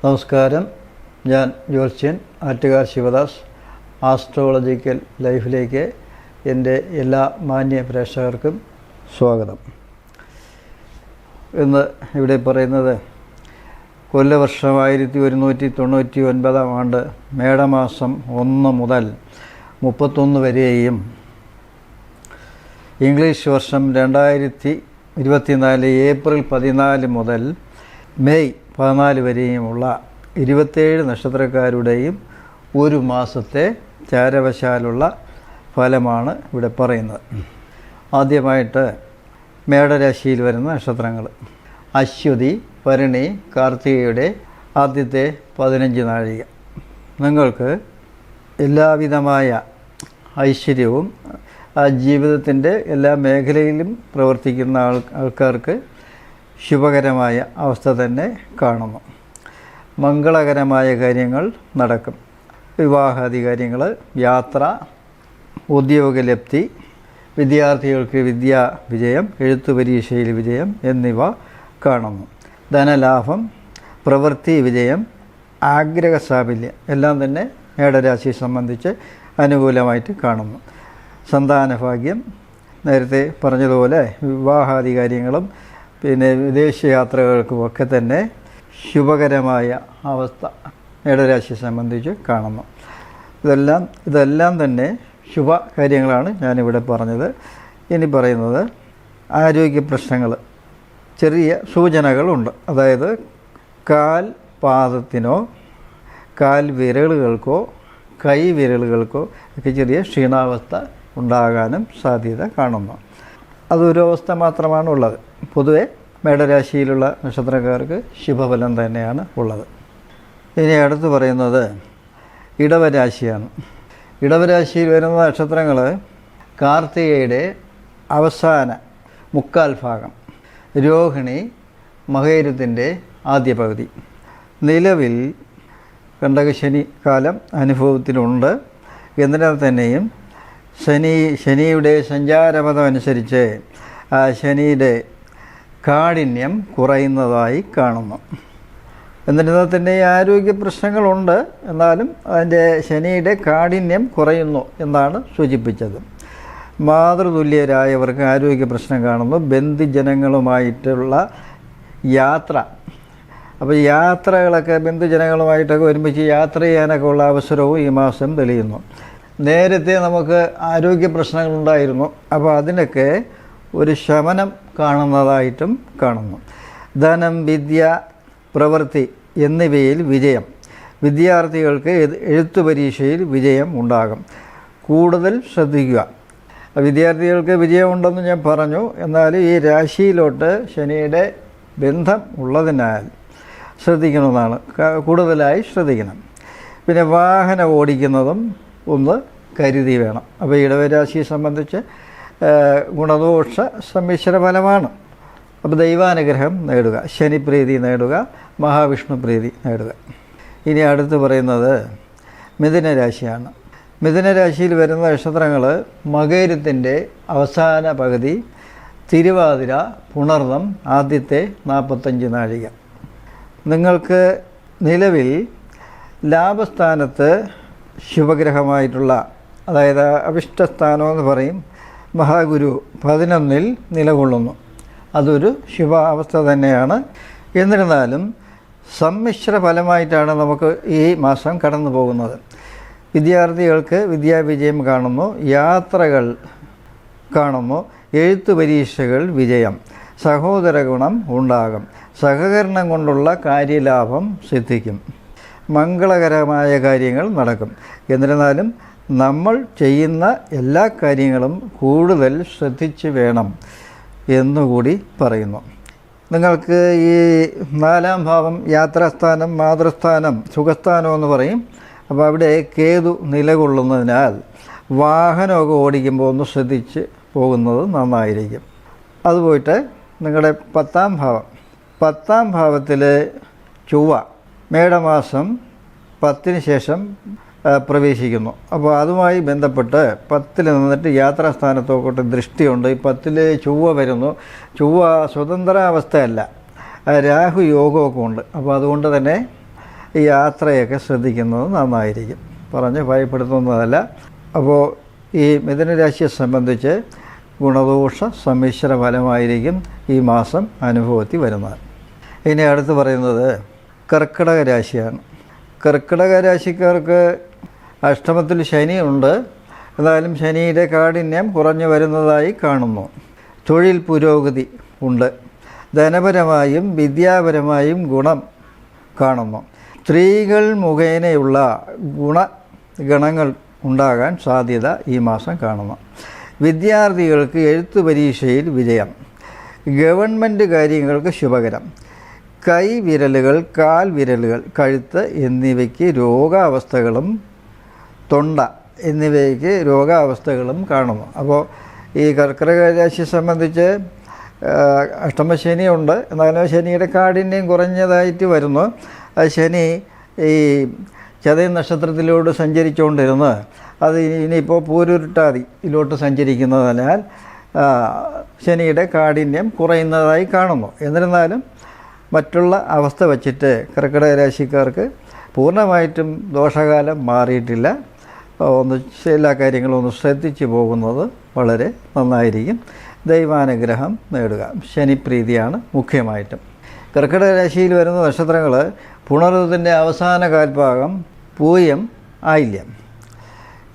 നമസ്കാരം. ഞാൻ ജ്യോത്സ്യൻ ആറ്റുകാൽ ശിവദാസ്. ആസ്ട്രോളജിക്കൽ ലൈഫിലേക്ക് എൻ്റെ എല്ലാ മാന്യ പ്രേക്ഷകർക്കും സ്വാഗതം. ഇന്ന് ഇവിടെ പറയുന്നത് കൊല്ലവർഷം 1199 ആണ്ട് മേടമാസം 1 മുതൽ 31 വരെയും ഇംഗ്ലീഷ് വർഷം 2024 ഏപ്രിൽ 14 മുതൽ മെയ് 14 വരെയുമുള്ള 27 നക്ഷത്രക്കാരുടെയും ഒരു മാസത്തെ ചാരവശാലുള്ള ഫലമാണ് ഇവിടെ പറയുന്നത്. ആദ്യമായിട്ട് മേടരാശിയിൽ വരുന്ന നക്ഷത്രങ്ങൾ അശ്വതി, ഭരണി, കാർത്തികയുടെ ആദ്യത്തെ 15 നാഴിക. നിങ്ങൾക്ക് എല്ലാവിധമായ ഐശ്വര്യവും ജീവിതത്തിൻ്റെ എല്ലാ മേഖലയിലും പ്രവർത്തിക്കുന്ന ആൾക്കാർക്ക് ശുഭകരമായ അവസ്ഥ തന്നെ കാണുന്നു. മംഗളകരമായ കാര്യങ്ങൾ നടക്കും. വിവാഹാദി കാര്യങ്ങൾ, യാത്ര, ഉദ്യോഗലബ്ധി, വിദ്യാർത്ഥികൾക്ക് വിദ്യാ വിജയം, എഴുത്തു പരീക്ഷയിൽ വിജയം എന്നിവ കാണുന്നു. ധനലാഭം, പ്രവൃത്തി വിജയം, ആഗ്രഹ സാഫല്യം എല്ലാം തന്നെ മേടരാശിയെ സംബന്ധിച്ച് അനുകൂലമായിട്ട് കാണുന്നു. സന്താനഭാഗ്യം, നേരത്തെ പറഞ്ഞതുപോലെ വിവാഹാദി കാര്യങ്ങളും പിന്നെ വിദേശയാത്രകൾക്കുമൊക്കെ തന്നെ ശുഭകരമായ അവസ്ഥ മേടരാശിയെ സംബന്ധിച്ച് കാണുന്നു. ഇതെല്ലാം തന്നെ ശുഭ കാര്യങ്ങളാണ് ഞാനിവിടെ പറഞ്ഞത്. ഇനി പറയുന്നത് ആരോഗ്യ പ്രശ്നങ്ങൾ, ചെറിയ സൂചനകളുണ്ട്. അതായത് കാൽ പാദത്തിനോ കാൽ വിരലുകൾക്കോ കൈ വിരലുകൾക്കോ ഒക്കെ ചെറിയ ക്ഷീണാവസ്ഥ ഉണ്ടാകാനും സാധ്യത കാണുന്നു. അതൊരു അവസ്ഥ മാത്രമാണുള്ളത്. പൊതുവെ മേടരാശിയിലുള്ള നക്ഷത്രക്കാർക്ക് ശുഭഫലം തന്നെയാണ് ഉള്ളത്. ഇനി അടുത്ത് പറയുന്നത് ഇടവരാശിയാണ്. ഇടവരാശിയിൽ വരുന്ന നക്ഷത്രങ്ങൾ കാർത്തികയുടെ അവസാന 3/4 ഭാഗം, രോഹിണി, മകയിരത്തിൻ്റെ ആദ്യ പകുതി. നിലവിൽ കണ്ടകശനി കാലം അനുഭവത്തിലുണ്ട്. എന്നാൽ തന്നെയും ശനിയുടെ സഞ്ചാരപഥം അനുസരിച്ച് ശനിയുടെ കാഠിന്യം കുറയുന്നതായി കാണുന്നു. എന്നിരുന്നാൽ തന്നെ ആരോഗ്യ പ്രശ്നങ്ങളുണ്ട്, എന്നാലും അതിൻ്റെ ശനിയുടെ കാഠിന്യം കുറയുന്നു എന്നാണ് സൂചിപ്പിച്ചത്. മാതൃതുല്യരായവർക്ക് ആരോഗ്യ പ്രശ്നം കാണുന്നു. ബന്ധുജനങ്ങളുമായിട്ടുള്ള യാത്ര, അപ്പോൾ യാത്രകളൊക്കെ ബന്ധുജനങ്ങളുമായിട്ടൊക്കെ ഒരുമിച്ച് യാത്ര ചെയ്യാനൊക്കെ ഉള്ള അവസരവും ഈ മാസം തെളിയുന്നു. നേരത്തെ നമുക്ക് ആരോഗ്യ പ്രശ്നങ്ങളുണ്ടായിരുന്നു, അപ്പോൾ അതിനൊക്കെ ഒരു ശമനം കാണുന്നതായിട്ടും കാണുന്നു. ധനം, വിദ്യ, പ്രവൃത്തി എന്നിവയിൽ വിജയം. വിദ്യാർത്ഥികൾക്ക് എഴുത്തു പരീക്ഷയിൽ വിജയം ഉണ്ടാകും. കൂടുതൽ ശ്രദ്ധിക്കുക. വിദ്യാർത്ഥികൾക്ക് വിജയമുണ്ടെന്ന് ഞാൻ പറഞ്ഞു. എന്നാൽ ഈ രാശിയിലോട്ട് ശനിയുടെ ബന്ധം ഉള്ളതിനാൽ ശ്രദ്ധിക്കണമെന്നാണ്, കൂടുതലായി ശ്രദ്ധിക്കണം. പിന്നെ വാഹനം ഓടിക്കുന്നതും ഒന്ന് കരുതി വേണം. അപ്പോൾ ഇടവരാശിയെ സംബന്ധിച്ച് ഗുണദോഷ സമ്മിശ്ര ഫലമാണ്. അപ്പോൾ ദൈവാനുഗ്രഹം നേടുക, ശനിപ്രീതി നേടുക, മഹാവിഷ്ണു പ്രീതി നേടുക. ഇനി അടുത്ത് പറയുന്നത് മിഥുനരാശിയാണ്. മിഥുനരാശിയിൽ വരുന്ന നക്ഷത്രങ്ങൾ മകയിരത്തിൻ്റെ അവസാന പകുതി, തിരുവാതിര, പുണർദം ആദ്യത്തെ 45 നാഴിക. നിങ്ങൾക്ക് നിലവിൽ ലാഭസ്ഥാനത്ത് ശുഭഗ്രഹമായിട്ടുള്ള, അതായത് അവിഷ്ടസ്ഥാനമെന്ന് പറയും, മഹാഗുരു 11 നിലകൊള്ളുന്നു. അതൊരു ശുഭ അവസ്ഥ തന്നെയാണ്. എന്നിരുന്നാലും സമ്മിശ്ര ഫലമായിട്ടാണ് നമുക്ക് ഈ മാസം കടന്നു പോകുന്നത്. വിദ്യാർത്ഥികൾക്ക് വിദ്യാവിജയം കാണുന്നു, യാത്രകൾ കാണുന്നു, എഴുത്തു പരീക്ഷകൾ വിജയം, സഹോദര ഗുണം ഉണ്ടാകും, സഹകരണം കൊണ്ടുള്ള കാര്യലാഭം സിദ്ധിക്കും, മംഗളകരമായ കാര്യങ്ങൾ നടക്കും. എന്നിരുന്നാലും നമ്മൾ ചെയ്യുന്ന എല്ലാ കാര്യങ്ങളും കൂടുതൽ ശ്രദ്ധിച്ച് വേണം എന്നുകൂടി പറയുന്നു. നിങ്ങൾക്ക് ഈ 4-ാം ഭാവം യാത്രാസ്ഥാനം, മാതൃസ്ഥാനം, സുഖസ്ഥാനം എന്ന് പറയും. അപ്പോൾ അവിടെ കേതു നിലകൊള്ളുന്നതിനാൽ വാഹനമൊക്കെ ഓടിക്കുമ്പോൾ ഒന്ന് ശ്രദ്ധിച്ച് പോകുന്നത് നന്നായിരിക്കും. അതുപോയിട്ട് നിങ്ങളുടെ 10-ാം ഭാവം, 10-ാം ഭാവത്തിൽ ചൊവ്വ മേടമാസം 10-ന് ശേഷം പ്രവേശിക്കുന്നു. അപ്പോൾ അതുമായി ബന്ധപ്പെട്ട് 10-ൽ നിന്നിട്ട് യാത്രാസ്ഥാനത്തോട്ട് ദൃഷ്ടിയുണ്ട്. ഈ 10-ൽ ചൊവ്വ വരുന്നു. ചൊവ്വ സ്വതന്ത്രാവസ്ഥയല്ല, രാഹു യോഗമൊക്കെ ഉണ്ട്. അപ്പോൾ അതുകൊണ്ട് തന്നെ ഈ യാത്രയൊക്കെ ശ്രദ്ധിക്കുന്നത് നന്നായിരിക്കും. പറഞ്ഞ് ഭയപ്പെടുത്തുന്നതല്ല. അപ്പോൾ ഈ മിഥുനരാശിയെ സംബന്ധിച്ച് ഗുണദോഷ സമ്മിശ്ര ഫലമായിരിക്കും ഈ മാസം അനുഭവത്തിൽ വരുന്നത്. ഇനി അടുത്ത് പറയുന്നത് കർക്കിടക രാശിയാണ്. കർക്കിടക രാശിക്കാർക്ക് അഷ്ടമത്തിൽ ശനിയുണ്ട്. എന്നാലും ശനിയുടെ കാഠിന്യം കുറഞ്ഞു വരുന്നതായി കാണുന്നു. തൊഴിൽ പുരോഗതി ഉണ്ട്. ധനപരമായും വിദ്യാപരമായും ഗുണം കാണുന്നു. സ്ത്രീകൾ മുഖേനയുള്ള ഗുണഗണങ്ങൾ ഉണ്ടാകാൻ സാധ്യത ഈ മാസം കാണുന്നു. വിദ്യാർത്ഥികൾക്ക് എഴുത്തു പരീക്ഷയിൽ വിജയം. ഗവൺമെൻറ് കാര്യങ്ങൾക്ക് ശുഭകരം. കൈവിരലുകൾ, കാൽവിരലുകൾ, കഴുത്ത് എന്നിവയ്ക്ക് രോഗാവസ്ഥകളും തൊണ്ട എന്നിവയ്ക്ക് രോഗാവസ്ഥകളും കാണുന്നു. അപ്പോൾ ഈ കർക്കിടക രാശിയെ സംബന്ധിച്ച് അഷ്ടമശനിയുണ്ട്. എന്നാലും ശനിയുടെ കാഠിന്യം കുറഞ്ഞതായിട്ട് വരുന്നു. ശനി ഈ ചതയ നക്ഷത്രത്തിലൂടെ സഞ്ചരിച്ചുകൊണ്ടിരുന്ന് അത് ഇനിയിപ്പോൾ പൂരുരുട്ടാതിയിലോട്ട് സഞ്ചരിക്കുന്നതിനാൽ ശനിയുടെ കാഠിന്യം കുറയുന്നതായി കാണുന്നു. എന്നിരുന്നാലും മറ്റുള്ള അവസ്ഥ വച്ചിട്ട് കർക്കിടക രാശിക്കാർക്ക് പൂർണ്ണമായിട്ടും ദോഷകാലം മാറിയിട്ടില്ല. എല്ലാ കാര്യങ്ങളും ഒന്ന് ശ്രദ്ധിച്ചു പോകുന്നത് വളരെ നന്നായിരിക്കും. ദൈവാനുഗ്രഹം നേടുക. ശനിപ്രീതിയാണ് മുഖ്യമായിട്ടും. കർക്കിടക രാശിയിൽ വരുന്ന നക്ഷത്രങ്ങൾ പുണർവ്വത്തിൻ്റെ അവസാന കാൽഭാഗം, പൂയം, ആയില്യം.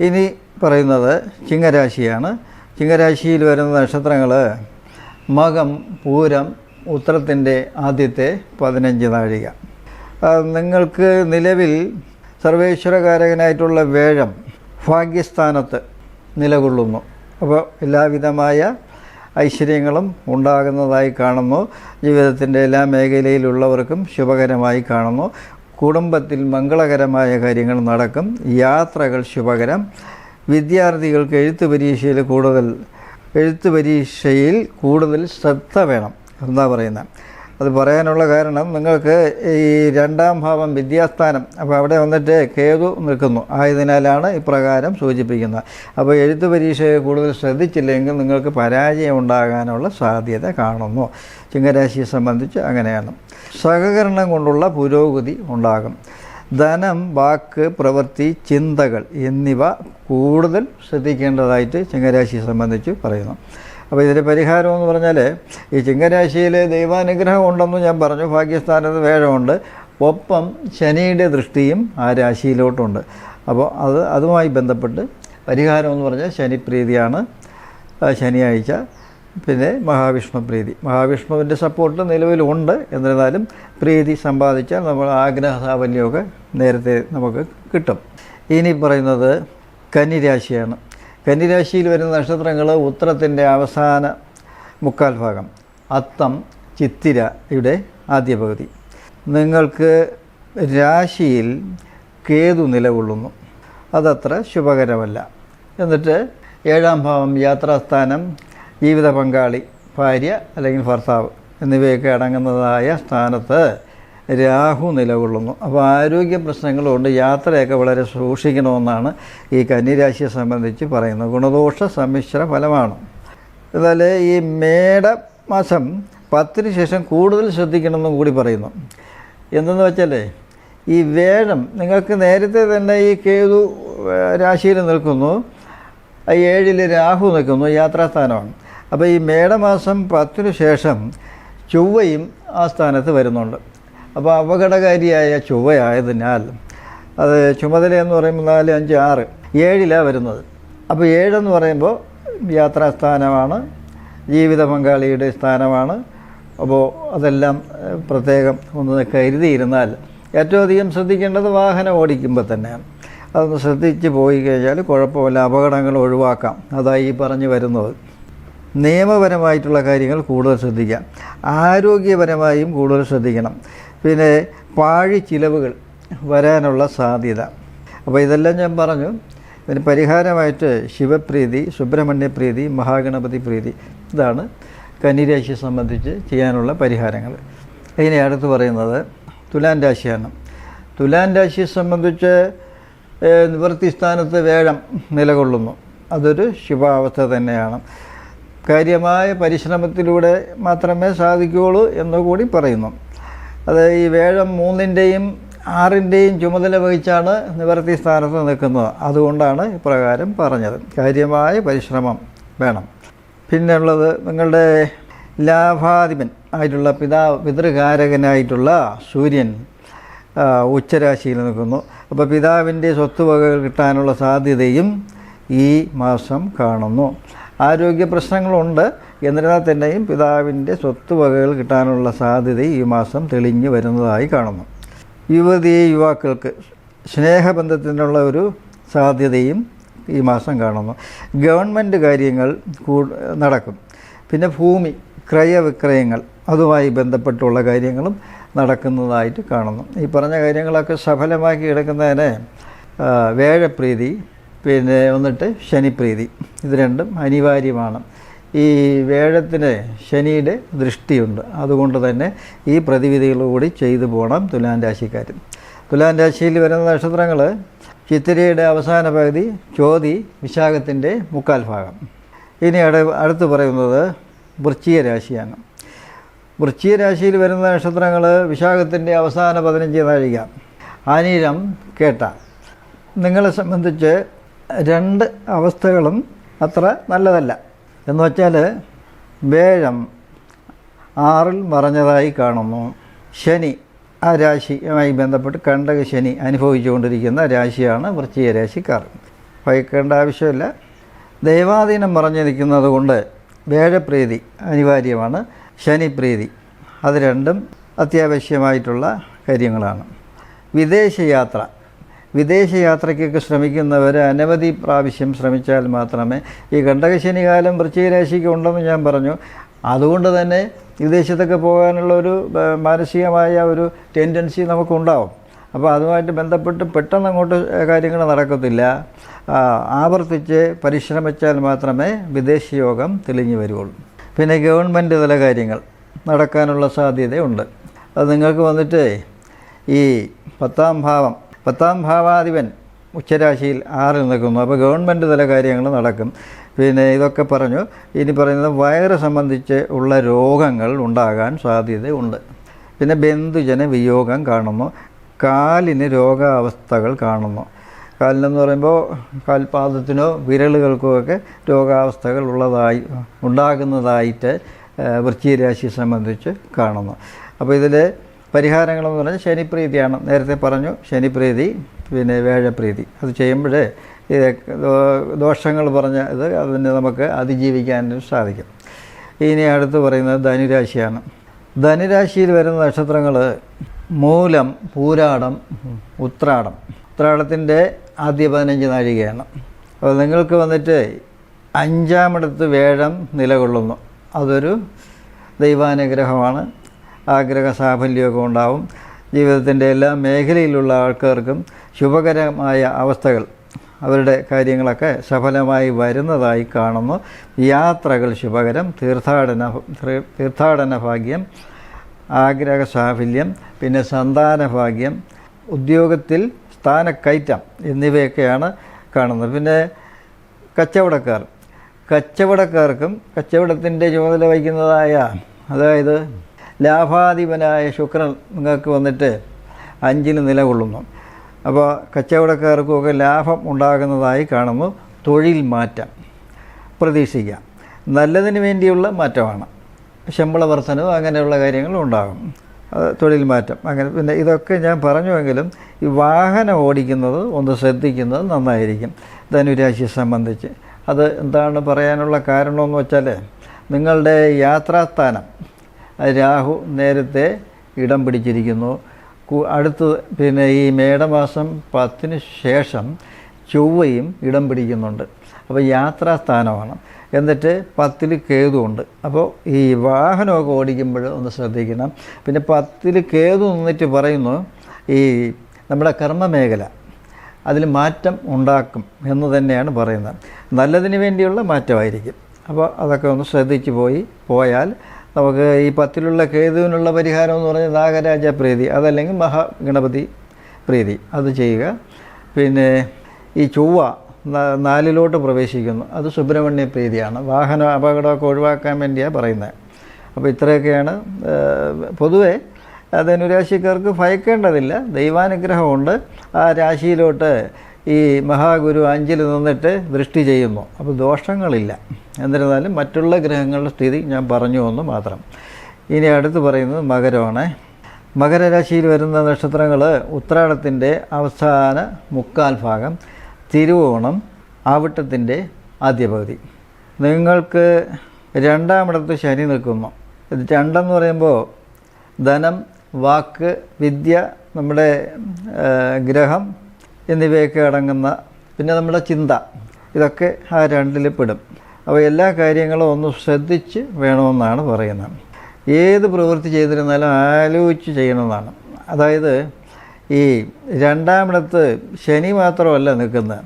ഇനി പറയുന്നത് ചിങ്ങരാശിയാണ്. ചിങ്ങരാശിയിൽ വരുന്ന നക്ഷത്രങ്ങൾ മകം, പൂരം, ഉത്രത്തിൻ്റെ ആദ്യത്തെ 15 നാഴിക. നിങ്ങൾക്ക് നിലവിൽ സർവേശ്വരകാരകനായിട്ടുള്ള വേഴം ഭാഗ്യസ്ഥാനത്ത് നിലകൊള്ളുന്നു. അപ്പോൾ എല്ലാവിധമായ ഐശ്വര്യങ്ങളും ഉണ്ടാകുന്നതായി കാണുന്നു. ജീവിതത്തിൻ്റെ എല്ലാ മേഖലയിലുള്ളവർക്കും ശുഭകരമായി കാണുന്നു. കുടുംബത്തിൽ മംഗളകരമായ കാര്യങ്ങൾ നടക്കും. യാത്രകൾ ശുഭകരം. വിദ്യാർത്ഥികൾക്ക് എഴുത്ത് പരീക്ഷയിൽ കൂടുതൽ ശ്രദ്ധ വേണം. എന്താ പറയുന്നത്? അത് പറയാനുള്ള കാരണം, നിങ്ങൾക്ക് ഈ 2ാം ഭാവം വിദ്യാസ്ഥാനം, അപ്പോൾ അവിടെ വന്നിട്ട് കേതു നിൽക്കുന്നു. ആയതിനാലാണ് ഇപ്രകാരം സൂചിപ്പിക്കുന്നത്. അപ്പോൾ എഴുത്ത് പരീക്ഷയെ കൂടുതൽ ശ്രദ്ധിച്ചില്ലെങ്കിൽ നിങ്ങൾക്ക് പരാജയം ഉണ്ടാകാനുള്ള സാധ്യത കാണുന്നു. ചിങ്ങരാശിയെ സംബന്ധിച്ച് അങ്ങനെയാണ്. സഹകരണം കൊണ്ടുള്ള പുരോഗതി ഉണ്ടാകും. ധനം, വാക്ക്, പ്രവൃത്തി, ചിന്തകൾ എന്നിവ കൂടുതൽ ശ്രദ്ധിക്കേണ്ടതായിട്ട് ചിങ്ങരാശിയെ സംബന്ധിച്ച് പറയുന്നു. അപ്പോൾ ഇതിൻ്റെ പരിഹാരം എന്ന് പറഞ്ഞാൽ, ഈ ചിങ്ങരാശിയിൽ ദൈവാനുഗ്രഹം ഉണ്ടെന്ന് ഞാൻ പറഞ്ഞു. ഭാഗ്യസ്ഥാനത്ത് വേഴമുണ്ട്. ഒപ്പം ശനിയുടെ ദൃഷ്ടിയും ആ രാശിയിലോട്ടുണ്ട്. അപ്പോൾ അതുമായി ബന്ധപ്പെട്ട് പരിഹാരം എന്ന് പറഞ്ഞാൽ ശനിപ്രീതിയാണ്. ശനിയാഴ്ച പിന്നെ മഹാവിഷ്ണു പ്രീതി. മഹാവിഷ്ണുവിൻ്റെ സപ്പോർട്ട് നിലവിലുണ്ട്. എന്നിരുന്നാലും പ്രീതി സമ്പാദിച്ചാൽ നമ്മൾ ആഗ്രഹ സാഫല്യമൊക്കെ നേരത്തെ നമുക്ക് കിട്ടും. ഇനി പറയുന്നത് കന്നിരാശിയാണ്. കന്നിരാശിയിൽ വരുന്ന നക്ഷത്രങ്ങൾ ഉത്രത്തിൻ്റെ അവസാന മുക്കാൽ ഭാഗം, അത്തം, ചിത്തിരയുടെ ആദ്യ പകുതി. നിങ്ങൾക്ക് രാശിയിൽ കേതു നിലകൊള്ളുന്നു. അതത്ര ശുഭകരമല്ല. എന്നിട്ട് 7ാം ഭാവം യാത്രാസ്ഥാനം, ജീവിത പങ്കാളി, ഭാര്യ അല്ലെങ്കിൽ ഭർത്താവ് എന്നിവയൊക്കെ അടങ്ങുന്നതായ സ്ഥാനത്ത് രാഹു നിലകൊള്ളുന്നു. അപ്പോൾ ആരോഗ്യ പ്രശ്നങ്ങളുണ്ട്. യാത്രയൊക്കെ വളരെ സൂക്ഷിക്കണമെന്നാണ് ഈ കന്നിരാശിയെ സംബന്ധിച്ച് പറയുന്നത്. ഗുണദോഷ സമ്മിശ്ര ഫലമാണ്. എന്നാൽ ഈ മേടമാസം 10 ശേഷം കൂടുതൽ ശ്രദ്ധിക്കണമെന്നും കൂടി പറയുന്നു. എന്തെന്ന് വെച്ചാൽ, ഈ വേഴം നിങ്ങൾക്ക് നേരത്തെ തന്നെ ഈ കേതു രാശിയിൽ നിൽക്കുന്നു, 7ൽ രാഹു നിൽക്കുന്നു, യാത്രാസ്ഥാനമാണ്. അപ്പോൾ ഈ മേടമാസം 10 ശേഷം ചൊവ്വയും ആ സ്ഥാനത്ത് വരുന്നുണ്ട്. അപ്പോൾ അപകടകാരിയായ ചൊവ്വയായതിനാൽ അത് ചുമതല എന്ന് പറയുമ്പോൾ 4, 5, 6, 7ലാണ് വരുന്നത്. അപ്പോൾ 7 എന്ന് പറയുമ്പോൾ യാത്രാസ്ഥാനമാണ്, ജീവിത പങ്കാളിയുടെ സ്ഥാനമാണ്. അപ്പോൾ അതെല്ലാം പ്രത്യേകം ഒന്ന് കരുതിയിരുന്നാൽ ഏറ്റവും അധികം ശ്രദ്ധിക്കേണ്ടത് വാഹനം ഓടിക്കുമ്പോൾ തന്നെയാണ്. അതൊന്ന് ശ്രദ്ധിച്ച് പോയി കഴിഞ്ഞാൽ കുഴപ്പമില്ല, അപകടങ്ങൾ ഒഴിവാക്കാം. അതായി ഈ പറഞ്ഞു വരുന്നത്. നിയമപരമായിട്ടുള്ള കാര്യങ്ങൾ കൂടുതൽ ശ്രദ്ധിക്കാം. ആരോഗ്യപരമായും കൂടുതൽ ശ്രദ്ധിക്കണം. പിന്നെ പാഴി ചിലവുകൾ വരാനുള്ള സാധ്യത. അപ്പോൾ ഇതെല്ലാം ഞാൻ പറഞ്ഞു. ഇതിന് പരിഹാരമായിട്ട് ശിവപ്രീതി, സുബ്രഹ്മണ്യപ്രീതി, മഹാഗണപതി പ്രീതി, ഇതാണ് കന്നിരാശിയെ സംബന്ധിച്ച് ചെയ്യാനുള്ള പരിഹാരങ്ങൾ. ഇനി അടുത്ത് പറയുന്നത് തുലാൻ രാശിയാണ്. തുലാൻ രാശിയെ സംബന്ധിച്ച് നിവൃത്തി സ്ഥാനത്ത് വേഴം നിലകൊള്ളുന്നു. അതൊരു ശുഭാവസ്ഥ തന്നെയാണ്. കാര്യമായ പരിശ്രമത്തിലൂടെ മാത്രമേ സാധിക്കുകയുള്ളൂ എന്നുകൂടി പറയുന്നു. അത് ഈ വേഴം 3ൻ്റെയും ആറിൻ്റെയും ചുമതല വഹിച്ചാണ് നിവർത്തി സ്ഥാനത്ത് നിൽക്കുന്നത്. അതുകൊണ്ടാണ് ഇപ്രകാരം പറഞ്ഞത്. കാര്യമായ പരിശ്രമം വേണം. പിന്നെയുള്ളത് നിങ്ങളുടെ ലാഭാധിപൻ ആയിട്ടുള്ള പിതൃകാരകനായിട്ടുള്ള സൂര്യൻ ഉച്ചരാശിയിൽ നിൽക്കുന്നു. അപ്പോൾ പിതാവിൻ്റെ സ്വത്തുവകകൾ കിട്ടാനുള്ള സാധ്യതയും ഈ മാസം കാണുന്നു. ആരോഗ്യ പ്രശ്നങ്ങളുണ്ട്, എന്നിരുന്നാൽ തന്നെയും പിതാവിൻ്റെ സ്വത്തുവകകൾ കിട്ടാനുള്ള സാധ്യത ഈ മാസം തെളിഞ്ഞു വരുന്നതായി കാണുന്നു. യുവാക്കൾക്ക് സ്നേഹബന്ധത്തിനുള്ള ഒരു സാധ്യതയും ഈ മാസം കാണുന്നു. ഗവൺമെൻറ് കാര്യങ്ങൾ നടക്കും. പിന്നെ ഭൂമി ക്രയവിക്രയങ്ങൾ അതുമായി ബന്ധപ്പെട്ടുള്ള കാര്യങ്ങളും നടക്കുന്നതായിട്ട് കാണുന്നു. ഈ പറഞ്ഞ കാര്യങ്ങളൊക്കെ സഫലമാക്കി എടുക്കുന്നതിന് വേഴപ്രീതി പിന്നെ വന്നിട്ട് ശനിപ്രീതി, ഇത് രണ്ടും അനിവാര്യമാണ്. ഈ വേഴത്തിന് ശനിയുടെ ദൃഷ്ടിയുണ്ട്. അതുകൊണ്ട് തന്നെ ഈ പ്രതിവിധികളൂടി ചെയ്തു പോകണം തുലാം രാശിക്കാർ. തുലാം രാശിയിൽ വരുന്ന നക്ഷത്രങ്ങൾ ചിത്തിരയുടെ അവസാന പകുതി, ചോതി വിശാഖത്തിൻ്റെ മുക്കാൽ ഭാഗം. ഇനി അടുത്ത് പറയുന്നത് വൃശ്ചിക രാശിയാണ്. വൃശ്ചിക രാശിയിൽ വരുന്ന നക്ഷത്രങ്ങൾ വിശാഖത്തിൻ്റെ അവസാന 15 നാഴിക, അനിഴം, കേട്ട. നിങ്ങളെ സംബന്ധിച്ച് 2 അവസ്ഥകളും അത്ര നല്ലതല്ല. എന്ന് വച്ചാൽ വേഴം 6ൽ മറഞ്ഞതായി കാണുന്നു. ശനി ആ രാശിയുമായി ബന്ധപ്പെട്ട് കണ്ടക ശനി അനുഭവിച്ചുകൊണ്ടിരിക്കുന്ന രാശിയാണ് വൃശ്ചിക രാശിക്കാർ. ഭയക്കേണ്ട ആവശ്യമില്ല. ദൈവാധീനം മറഞ്ഞു നിൽക്കുന്നത് കൊണ്ട് വേഴപ്രീതി അനിവാര്യമാണ്. ശനിപ്രീതി അത് രണ്ടും അത്യാവശ്യമായിട്ടുള്ള കാര്യങ്ങളാണ്. വിദേശയാത്രയ്ക്കൊക്കെ ശ്രമിക്കുന്നവർ അനവധി പ്രാവശ്യം ശ്രമിച്ചാൽ മാത്രമേ ഈ കണ്ടകശനി കാലം വൃശ്ചിക രാശിക്ക് ഉണ്ടെന്ന് ഞാൻ പറഞ്ഞു. അതുകൊണ്ട് തന്നെ വിദേശത്തൊക്കെ പോകാനുള്ള ഒരു മാനസികമായ ഒരു ടെൻഡൻസി നമുക്കുണ്ടാവും. അപ്പോൾ അതുമായിട്ട് ബന്ധപ്പെട്ട് പെട്ടെന്ന് അങ്ങോട്ട് കാര്യങ്ങൾ നടക്കത്തില്ല. ആവർത്തിച്ച് പരിശ്രമിച്ചാൽ മാത്രമേ വിദേശയോഗം തെളിഞ്ഞു വരുള്ളൂ. പിന്നെ ഗവൺമെൻറ് തല കാര്യങ്ങൾ നടക്കാനുള്ള സാധ്യതയുണ്ട്. അത് നിങ്ങൾക്ക് വന്നിട്ട് ഈ 10ാം ഭാവാധിപൻ ഉച്ചരാശിയിൽ 6ൽ നിൽക്കുന്നു. അപ്പോൾ ഗവൺമെൻറ് തല കാര്യങ്ങൾ നടക്കും. പിന്നെ ഇതൊക്കെ പറഞ്ഞു. ഇനി പറയുന്നത് വയറ് സംബന്ധിച്ച് ഉള്ള രോഗങ്ങൾ ഉണ്ടാകാൻ സാധ്യതയുണ്ട്. പിന്നെ ബന്ധുജന വിയോഗം കാണുന്നു. കാലിന് രോഗാവസ്ഥകൾ കാണുന്നു. കാലിനെന്ന് പറയുമ്പോൾ കാൽപാദത്തിനോ വിരലുകൾക്കോ ഒക്കെ രോഗാവസ്ഥകൾ ഉണ്ടാകുന്നതായിട്ട് വൃശ്ചിക രാശിയെ സംബന്ധിച്ച് കാണുന്നു. അപ്പോൾ ഇതിൽ പരിഹാരങ്ങളെന്ന് പറഞ്ഞാൽ ശനിപ്രീതിയാണ്. നേരത്തെ പറഞ്ഞു ശനിപ്രീതി, പിന്നെ വേഴപ്രീതി. അത് ചെയ്യുമ്പോഴേ ദോഷങ്ങൾ പറഞ്ഞ അതിന് നമുക്ക് അതിജീവിക്കാൻ സാധിക്കും. ഇനി അടുത്ത് പറയുന്നത് ധനുരാശിയാണ്. ധനുരാശിയിൽ വരുന്ന നക്ഷത്രങ്ങൾ മൂലം, പൂരാടം, ഉത്രാടം. ഉത്രാടത്തിൻ്റെ ആദ്യ 15 നാഴികയാണ്. അപ്പോൾ നിങ്ങൾക്ക് വന്നിട്ട് 5ാമിടത്ത് വേഴം നിലകൊള്ളുന്നു. അതൊരു ദൈവാനുഗ്രഹമാണ്. ആഗ്രഹ സാഫല്യമൊക്കെ ഉണ്ടാവും. ജീവിതത്തിൻ്റെ എല്ലാ മേഖലയിലുള്ള ആൾക്കാർക്കും ശുഭകരമായ അവസ്ഥകൾ, അവരുടെ കാര്യങ്ങളൊക്കെ സഫലമായി വരുന്നതായി കാണുന്നു. യാത്രകൾ ശുഭകരം, തീർത്ഥാടന ഭാഗ്യം, ആഗ്രഹ സാഫല്യം, പിന്നെ സന്താന ഭാഗ്യം, ഉദ്യോഗത്തിൽ സ്ഥാനക്കയറ്റം എന്നിവയൊക്കെയാണ് കാണുന്നത്. പിന്നെ കച്ചവടക്കാർക്കും കച്ചവടത്തിൻ്റെ ചുമതല വഹിക്കുന്നതായ, അതായത് ലാഭാധിപനായ ശുക്രൻ നിങ്ങൾക്ക് വന്നിട്ട് 5ൽ നിലകൊള്ളുന്നു. അപ്പോൾ കച്ചവടക്കാർക്കുമൊക്കെ ലാഭം ഉണ്ടാകുന്നതായി കാണുന്നു. തൊഴിൽ മാറ്റം പ്രതീക്ഷിക്കാം. നല്ലതിന് വേണ്ടിയുള്ള മാറ്റമാണ്. ശമ്പള വർധനവും അങ്ങനെയുള്ള കാര്യങ്ങളും ഉണ്ടാകും. തൊഴിൽ മാറ്റം അങ്ങനെ. പിന്നെ ഇതൊക്കെ ഞാൻ പറഞ്ഞുവെങ്കിലും ഈ വാഹനം ഓടിക്കുന്നത് ഒന്ന് ശ്രദ്ധിക്കുന്നത് നന്നായിരിക്കും ധനുരാശിയെ സംബന്ധിച്ച്. അത് എന്താണ് പറയാനുള്ള കാരണമെന്ന് വെച്ചാൽ, നിങ്ങളുടെ യാത്രാസ്ഥാനം രാഹു നേരത്തെ ഇടം പിടിച്ചിരിക്കുന്നു. അടുത്ത് പിന്നെ ഈ മേടമാസം 10-ന് ശേഷം ചൊവ്വയും ഇടം പിടിക്കുന്നുണ്ട്. അപ്പോൾ യാത്രാസ്ഥാനമാണ്. എന്നിട്ട് 10ൽ കേതുണ്ട്. അപ്പോൾ ഈ വാഹനമൊക്കെ ഓടിക്കുമ്പോൾ ഒന്ന് ശ്രദ്ധിക്കണം. പിന്നെ 10ൽ കേതു നിന്നിട്ട് പറയുന്നു ഈ നമ്മുടെ കർമ്മമേഖല അതിൽ മാറ്റം ഉണ്ടാക്കും എന്ന് തന്നെയാണ് പറയുന്നത്. നല്ലതിന് വേണ്ടിയുള്ള മാറ്റമായിരിക്കും. അപ്പോൾ അതൊക്കെ ഒന്ന് ശ്രദ്ധിച്ച് പോയാൽ നമുക്ക് ഈ 10ലുള്ള കേതുവിനുള്ള പരിഹാരം എന്ന് പറഞ്ഞാൽ നാഗരാജ പ്രീതി, അതല്ലെങ്കിൽ മഹാഗണപതി പ്രീതി, അത് ചെയ്യുക. പിന്നെ ഈ ചൊവ്വ 4ലോട്ട് പ്രവേശിക്കുന്നു. അത് സുബ്രഹ്മണ്യ പ്രീതിയാണ്. വാഹന അപകടമൊക്കെ ഒഴിവാക്കാൻ വേണ്ടിയാണ് പറയുന്നത്. അപ്പോൾ ഇത്രയൊക്കെയാണ്. പൊതുവെ ധനുരാശിക്കാർക്ക് ഭയക്കേണ്ടതില്ല. ദൈവാനുഗ്രഹമുണ്ട്. ആ രാശിയിലോട്ട് ഈ മഹാഗുരു 5-ൽ നിന്നിട്ട് ദൃഷ്ടി ചെയ്യുന്നു. അപ്പോൾ ദോഷങ്ങളില്ല. എന്നിരുന്നാലും മറ്റുള്ള ഗ്രഹങ്ങളുടെ സ്ഥിതി ഞാൻ പറഞ്ഞു എന്ന് മാത്രം. ഇനി അടുത്ത് പറയുന്നത് മകരമാണ്. മകരരാശിയിൽ വരുന്ന നക്ഷത്രങ്ങൾ ഉത്രാടത്തിൻ്റെ അവസാന 3/4 ഭാഗം, തിരുവോണം, ആവിട്ടത്തിൻ്റെ ആദ്യ പകുതി. നിങ്ങൾക്ക് 2-ാമിടത്ത് ശനി നിൽക്കുന്നു. ഇത് 2 എന്ന് പറയുമ്പോൾ ധനം, വാക്ക്, വിദ്യ, നമ്മുടെ ഗ്രഹം എന്നിവയൊക്കെ അടങ്ങുന്ന, പിന്നെ നമ്മുടെ ചിന്ത, ഇതൊക്കെ ആ 2-ൽ പെടും. അപ്പോൾ എല്ലാ കാര്യങ്ങളും ഒന്ന് ശ്രദ്ധിച്ച് വേണമെന്നാണ് പറയുന്നത്. ഏത് പ്രവൃത്തി ചെയ്തിരുന്നാലും ആലോചിച്ച് ചെയ്യണമെന്നാണ്. അതായത് ഈ 2-ാമിടത്ത് ശനി മാത്രമല്ല നിൽക്കുന്നത്,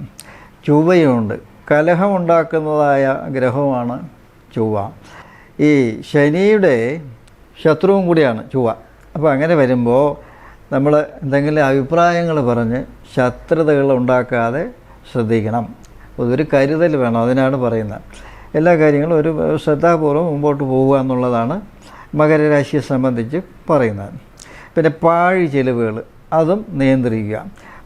ചൊവ്വയുമുണ്ട്. കലഹമുണ്ടാക്കുന്നതായ ഗ്രഹമാണ് ചൊവ്വ. ഈ ശനിയുടെ ശത്രുവും കൂടിയാണ് ചൊവ്വ. അപ്പോൾ അങ്ങനെ വരുമ്പോൾ നമ്മൾ എന്തെങ്കിലും അഭിപ്രായങ്ങൾ പറഞ്ഞ് ശത്രുതകൾ ഉണ്ടാക്കാതെ ശ്രദ്ധിക്കണം. അതൊരു കരുതൽ വേണം. അതിനാണ് പറയുന്നത്. എല്ലാ കാര്യങ്ങളും ഒരു ശ്രദ്ധാപൂർവ്വം മുമ്പോട്ട് പോവുക എന്നുള്ളതാണ് മകരരാശിയെ സംബന്ധിച്ച് പറയുന്നത്. പിന്നെ പാഴ് ചെലവുകൾ അതും നിയന്ത്രിക്കുക,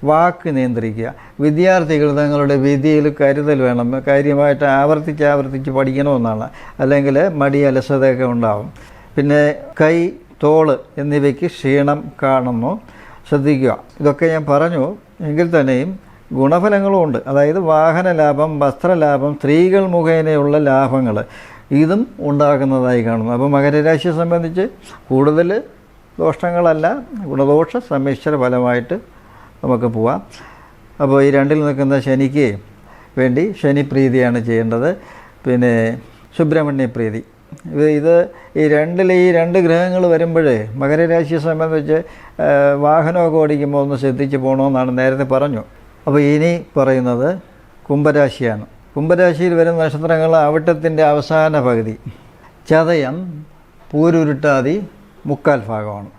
വാക്ക് നിയന്ത്രിക്കുക. വിദ്യാർത്ഥികൾ തങ്ങളുടെ വിധിയിൽ കരുതൽ വേണം. കാര്യമായിട്ട് ആവർത്തിച്ച് പഠിക്കണമെന്നാണ്. അല്ലെങ്കിൽ മടി, അലസതയൊക്കെ ഉണ്ടാവും. പിന്നെ കൈ, തോള് എന്നിവയ്ക്ക് ക്ഷീണം കാണുന്നു, ശ്രദ്ധിക്കുക. ഇതൊക്കെ ഞാൻ പറഞ്ഞു. എങ്കിൽ തന്നെയും ഗുണഫലങ്ങളും ഉണ്ട്. അതായത് വാഹന ലാഭം, വസ്ത്രലാഭം, സ്ത്രീകൾ മുഖേനയുള്ള ലാഭങ്ങൾ ഇതും ഉണ്ടാകുന്നതായി കാണുന്നു. അപ്പോൾ മകരരാശിയെ സംബന്ധിച്ച് കൂടുതൽ ദോഷങ്ങളല്ല, ഗുണദോഷ സമ്മിശ്ര ഫലമായിട്ട് നമുക്ക് പോവാം. അപ്പോൾ ഈ 2-ൽ നിൽക്കുന്ന ശനിക്ക് വേണ്ടി ശനിപ്രീതിയാണ് ചെയ്യേണ്ടത്. പിന്നെ സുബ്രഹ്മണ്യ പ്രീതി. ഇത് ഈ 2-ൽ ഈ 2 ഗ്രഹങ്ങൾ വരുമ്പോഴേ മകരരാശിയെ സംബന്ധിച്ച് വാഹനമൊക്കെ ഓടിക്കുമ്പോൾ ഒന്ന് ശ്രദ്ധിച്ച് പോകണമെന്നാണ് നേരത്തെ പറഞ്ഞു. അപ്പോൾ ഇനി പറയുന്നത് കുംഭരാശിയാണ്. കുംഭരാശിയിൽ വരുന്ന നക്ഷത്രങ്ങൾ അവിട്ടത്തിൻ്റെ അവസാന പകുതി, ചതയം, പൂരുരുട്ടാതി 3/4 ഭാഗമാണ്.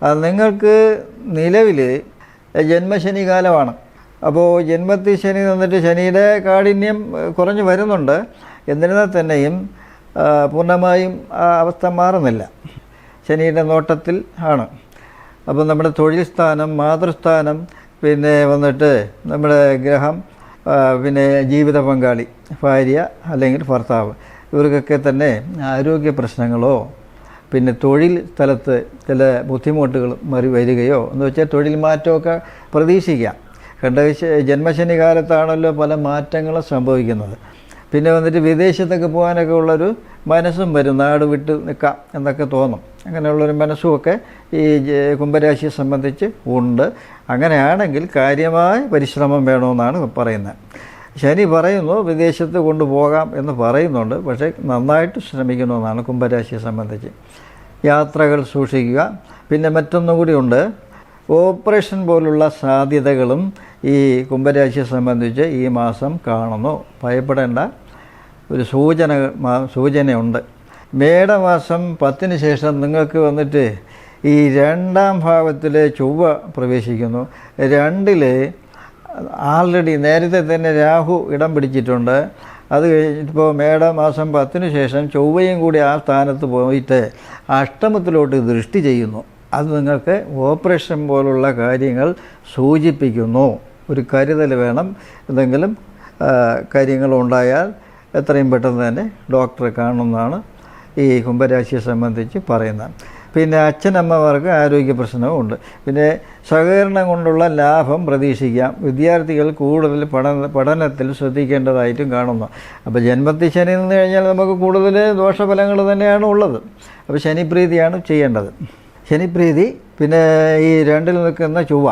അത് നിങ്ങൾക്ക് നിലവിൽ ജന്മശനി കാലമാണ്. അപ്പോൾ ജന്മത്തിൽ ശനി നിന്നിട്ട് ശനിയുടെ കാഠിന്യം കുറഞ്ഞു വരുന്നുണ്ട്. എന്നിരുന്നാൽ തന്നെയും പൂർണ്ണമായും ആ അവസ്ഥ മാറുന്നില്ല. ശനിയുടെ നോട്ടത്തിൽ ആണ്. അപ്പോൾ നമ്മുടെ തൊഴിൽ സ്ഥാനം, മാതൃസ്ഥാനം, പിന്നെ വന്നിട്ട് നമ്മുടെ ഗ്രഹം, പിന്നെ ജീവിത പങ്കാളി, ഭാര്യ അല്ലെങ്കിൽ ഭർത്താവ്, ഇവർക്കൊക്കെ തന്നെ ആരോഗ്യ പ്രശ്നങ്ങളോ പിന്നെ തൊഴിൽ സ്ഥലത്ത് ചില ബുദ്ധിമുട്ടുകൾ വരികയോ എന്ന് വെച്ചാൽ തൊഴിൽ മാറ്റമൊക്കെ പ്രതീക്ഷിക്കാം. ജന്മശനി കാലത്താണല്ലോ പല മാറ്റങ്ങളും സംഭവിക്കുന്നത്. പിന്നെ വന്നിട്ട് വിദേശത്തൊക്കെ പോകാനൊക്കെ ഉള്ളൊരു മനസ്സും വരും. നാട് വിട്ട് നിൽക്കാം എന്നൊക്കെ തോന്നും. അങ്ങനെയുള്ളൊരു മനസ്സുമൊക്കെ ഈ കുംഭരാശിയെ സംബന്ധിച്ച് ഉണ്ട്. അങ്ങനെയാണെങ്കിൽ കാര്യമായ പരിശ്രമം വേണമെന്നാണ് പറയുന്നത്. ശനി പറയുന്നു വിദേശത്ത് കൊണ്ടുപോകാം എന്ന് പറയുന്നുണ്ട്. പക്ഷേ നന്നായിട്ട് ശ്രമിക്കണമെന്നാണ് കുംഭരാശിയെ സംബന്ധിച്ച്. യാത്രകൾ സൂക്ഷിക്കുക. പിന്നെ മറ്റൊന്നും കൂടിയുണ്ട്, ഓപ്പറേഷൻ പോലുള്ള സാധ്യതകളും ഈ കുംഭരാശിയെ സംബന്ധിച്ച് ഈ മാസം കാണുന്നു. ഭയപ്പെടേണ്ട ഒരു സൂചനയുണ്ട്. മേടമാസം 10-ന് ശേഷം നിങ്ങൾക്ക് വന്നിട്ട് ഈ 2-ാം ഭാവത്തിൽ ചൊവ്വ പ്രവേശിക്കുന്നു. 2-ൽ ആൾറെഡി നേരത്തെ തന്നെ രാഹു ഇടം പിടിച്ചിട്ടുണ്ട്. അത് കഴിഞ്ഞിപ്പോൾ മേടമാസം 10-ന് ശേഷം ചൊവ്വയും കൂടി ആ സ്ഥാനത്ത് പോയിട്ട് അഷ്ടമത്തിലോട്ട് ദൃഷ്ടി ചെയ്യുന്നു. അത് നിങ്ങൾക്ക് ഓപ്പറേഷൻ പോലുള്ള കാര്യങ്ങൾ സൂചിപ്പിക്കുന്നു. ഒരു കരുതൽ വേണം. എന്തെങ്കിലും കാര്യങ്ങളുണ്ടായാൽ എത്രയും പെട്ടെന്ന് തന്നെ ഡോക്ടറെ കാണുന്നതാണ് ഈ കുംഭരാശിയെ സംബന്ധിച്ച് പറയുന്നത്. പിന്നെ അച്ഛനമ്മമാർക്ക് ആരോഗ്യ പ്രശ്നവും ഉണ്ട്. പിന്നെ സഹകരണം കൊണ്ടുള്ള ലാഭം പ്രതീക്ഷിക്കാം. വിദ്യാർത്ഥികൾ കൂടുതൽ പഠനത്തിൽ ശ്രദ്ധിക്കേണ്ടതായിട്ടും കാണുന്നു. അപ്പോൾ ജന്മത്തിൽ ശനി നിന്ന് കഴിഞ്ഞാൽ നമുക്ക് കൂടുതൽ ദോഷഫലങ്ങൾ തന്നെയാണ് ഉള്ളത്. അപ്പോൾ ശനിപ്രീതിയാണ് ചെയ്യേണ്ടത്. ശനിപ്രീതി, പിന്നെ ഈ 2-ൽ നിൽക്കുന്ന ചൊവ്വ,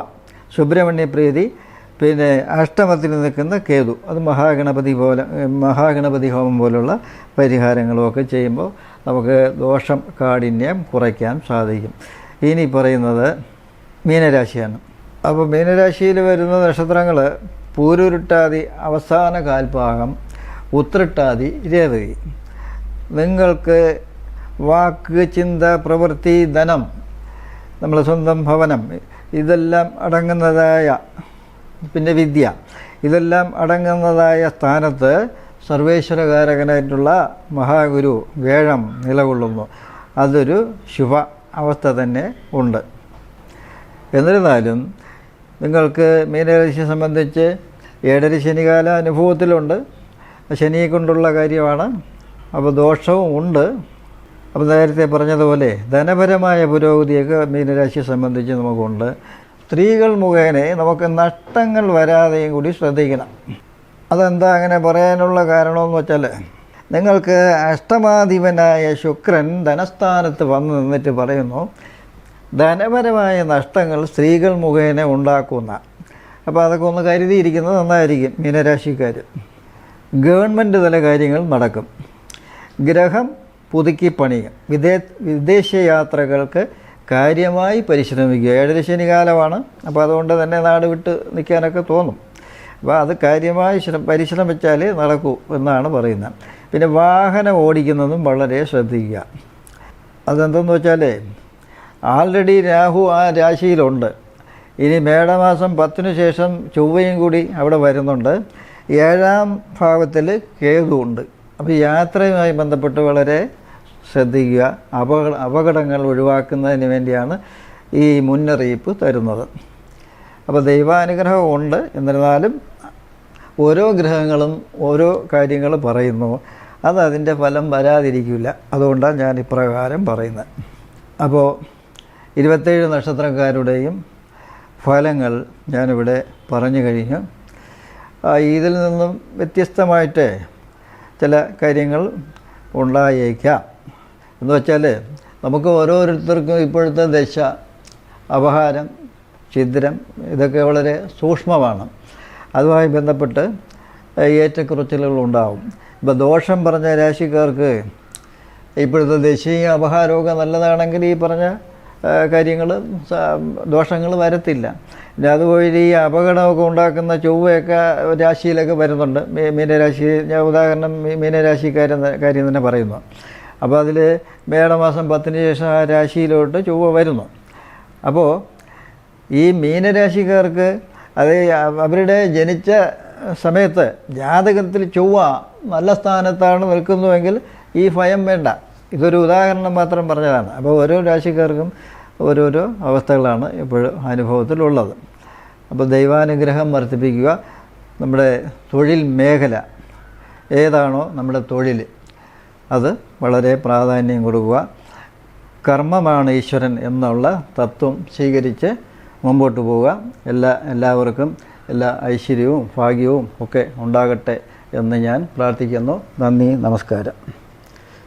സുബ്രഹ്മണ്യ പ്രീതി, പിന്നെ അഷ്ടമത്തിൽ നിൽക്കുന്ന കേതു, അത് മഹാഗണപതി ഹോമം പോലുള്ള പരിഹാരങ്ങളുമൊക്കെ ചെയ്യുമ്പോൾ നമുക്ക് ദോഷം കാഠിന്യം കുറയ്ക്കാൻ സാധിക്കും. ഇനി പറയുന്നത് മീനരാശിയാണ്. അപ്പോൾ മീനരാശിയിൽ വരുന്ന നക്ഷത്രങ്ങൾ പൂരുരുട്ടാതി അവസാന കാൽഭാഗം, ഉത്രട്ടാതി, രേവതി. നിങ്ങൾക്ക് വാക്ക്, ചിന്ത, പ്രവൃത്തി, ധനം, നമ്മളെ സ്വന്തം ഭവനം, ഇതെല്ലാം അടങ്ങുന്നതായ, പിന്നെ വിദ്യ, ഇതെല്ലാം അടങ്ങുന്നതായ സ്ഥാനത്ത് സർവേശ്വരകാരകനായിട്ടുള്ള മഹാഗുരു വേഴം നിലകൊള്ളുന്നു. അതൊരു ശുഭ അവസ്ഥ തന്നെ ഉണ്ട്. എന്നിരുന്നാലും നിങ്ങൾക്ക് മീനരാശിയെ സംബന്ധിച്ച് ഏഴര ശനികാല അനുഭവത്തിലുണ്ട്, ശനിയെ കൊണ്ടുള്ള കാര്യമാണ്. അപ്പോൾ ദോഷവും ഉണ്ട്. അപ്പോൾ നേരത്തെ പറഞ്ഞതുപോലെ ധനപരമായ പുരോഗതിയൊക്കെ മീനരാശിയെ സംബന്ധിച്ച് നമുക്കുണ്ട്. സ്ത്രീകൾ മുഖേന നമുക്ക് നഷ്ടങ്ങൾ വരാതെയും കൂടി ശ്രദ്ധിക്കണം. അതെന്താ അങ്ങനെ പറയാനുള്ള കാരണമെന്ന് വെച്ചാൽ, നിങ്ങൾക്ക് അഷ്ടമാധിപനായ ശുക്രൻ ധനസ്ഥാനത്ത് വന്ന് നിന്നിട്ട് പറയുന്നു ധനപരമായ നഷ്ടങ്ങൾ സ്ത്രീകൾ മുഖേന ഉണ്ടാക്കുന്ന. അപ്പോൾ അതൊക്കെ ഒന്ന് കരുതിയിരിക്കുന്നത് നന്നായിരിക്കും മീനരാശിക്കാർ. ഗവൺമെൻറ് തല കാര്യങ്ങൾ നടക്കും. ഗ്രഹം പുതുക്കി പണിയും. വിദേശ യാത്രകൾക്ക് കാര്യമായി പരിശ്രമിക്കുക. ഏഴര ശനികാലമാണ്, അപ്പോൾ അതുകൊണ്ട് തന്നെ നാട് വിട്ട് നിൽക്കാനൊക്കെ തോന്നും. അപ്പോൾ അത് കാര്യമായി പരിശ്രമിച്ചാലേ നടക്കൂ എന്നാണ് പറയുന്നത്. പിന്നെ വാഹനം ഓടിക്കുന്നതും വളരെ ശ്രദ്ധിക്കുക. അതെന്തെന്ന് വെച്ചാൽ ആൾറെഡി രാഹു ആ രാശിയിലുണ്ട്. ഇനി മേടമാസം 10 ശേഷം ചൊവ്വയും കൂടി അവിടെ വരുന്നുണ്ട്. 7ാം ഭാവത്തിൽ കേതു ഉണ്ട്. അപ്പോൾ യാത്രയുമായി ബന്ധപ്പെട്ട് വളരെ ശ്രദ്ധിക്കുക. അപകടങ്ങൾ ഒഴിവാക്കുന്നതിന് വേണ്ടിയാണ് ഈ മുന്നറിയിപ്പ് തരുന്നത്. അപ്പോൾ ദൈവാനുഗ്രഹം ഉണ്ട്. എന്നിരുന്നാലും ഓരോ ഗ്രഹങ്ങളും ഓരോ കാര്യങ്ങൾ പറയുന്നു. അത് അതിൻ്റെ ഫലം വരാതിരിക്കില്ല. അതുകൊണ്ടാണ് ഞാൻ ഇപ്രകാരം പറയുന്നത്. അപ്പോൾ 27 നക്ഷത്രക്കാരുടെയും ഫലങ്ങൾ ഞാനിവിടെ പറഞ്ഞു കഴിഞ്ഞു. ഇതിൽ നിന്നും വ്യത്യസ്തമായിട്ട് ചില കാര്യങ്ങൾ ഉണ്ടായേക്കാം. എന്ന് വെച്ചാൽ നമുക്ക് ഓരോരുത്തർക്കും ഇപ്പോഴത്തെ ദശ, അപഹാരം, ഛിദ്രം ഇതൊക്കെ വളരെ സൂക്ഷ്മമാണ്. അതുമായി ബന്ധപ്പെട്ട് ഏറ്റക്കുറച്ചിലുകൾ ഉണ്ടാവും. ഇപ്പോൾ ദോഷം പറഞ്ഞ രാശിക്കാർക്ക് ഇപ്പോഴത്തെ ദശയും അപഹാരമൊക്കെ നല്ലതാണെങ്കിൽ ഈ പറഞ്ഞ കാര്യങ്ങൾ ദോഷങ്ങൾ വരത്തില്ല. പിന്നെ അതുവഴി ഈ അപകടമൊക്കെ ഉണ്ടാക്കുന്ന ചൊവ്വയൊക്കെ രാശിയിലൊക്കെ വരുന്നുണ്ട്. മീനരാശി, ഞാൻ ഉദാഹരണം മീനരാശിക്കാരെന്ന കാര്യം തന്നെ പറയുന്നു. അപ്പോൾ അതിൽ മേടമാസം 10 ശേഷം ആ രാശിയിലോട്ട് ചൊവ്വ വരുന്നു. അപ്പോൾ ഈ മീനരാശിക്കാർക്ക് അത് അവരുടെ ജനിച്ച സമയത്ത് ജാതകത്തിൽ ചൊവ്വ നല്ല സ്ഥാനത്താണ് നിൽക്കുന്നുവെങ്കിൽ ഈ ഭയം വേണ്ട. ഇതൊരു ഉദാഹരണം മാത്രം പറഞ്ഞതാണ്. അപ്പോൾ ഓരോ രാശിക്കാർക്കും ഓരോരോ അവസ്ഥകളാണ് ഇപ്പോഴും അനുഭവത്തിലുള്ളത്. അപ്പോൾ ദൈവാനുഗ്രഹം വർദ്ധിപ്പിക്കുക. നമ്മുടെ തൊഴിൽ മേഖല ഏതാണോ നമ്മുടെ തൊഴിൽ, അത് വളരെ പ്രാധാന്യം കൊടുക്കുക. കർമ്മമാണ് ഈശ്വരൻ എന്നുള്ള തത്വം സ്വീകരിച്ച് മുമ്പോട്ട് പോവുക. എല്ലാവർക്കും എല്ലാ ഐശ്വര്യവും ഭാഗ്യവും ഒക്കെ ഉണ്ടാകട്ടെ എന്ന് ഞാൻ പ്രാർത്ഥിക്കുന്നു. നന്ദി, നമസ്കാരം.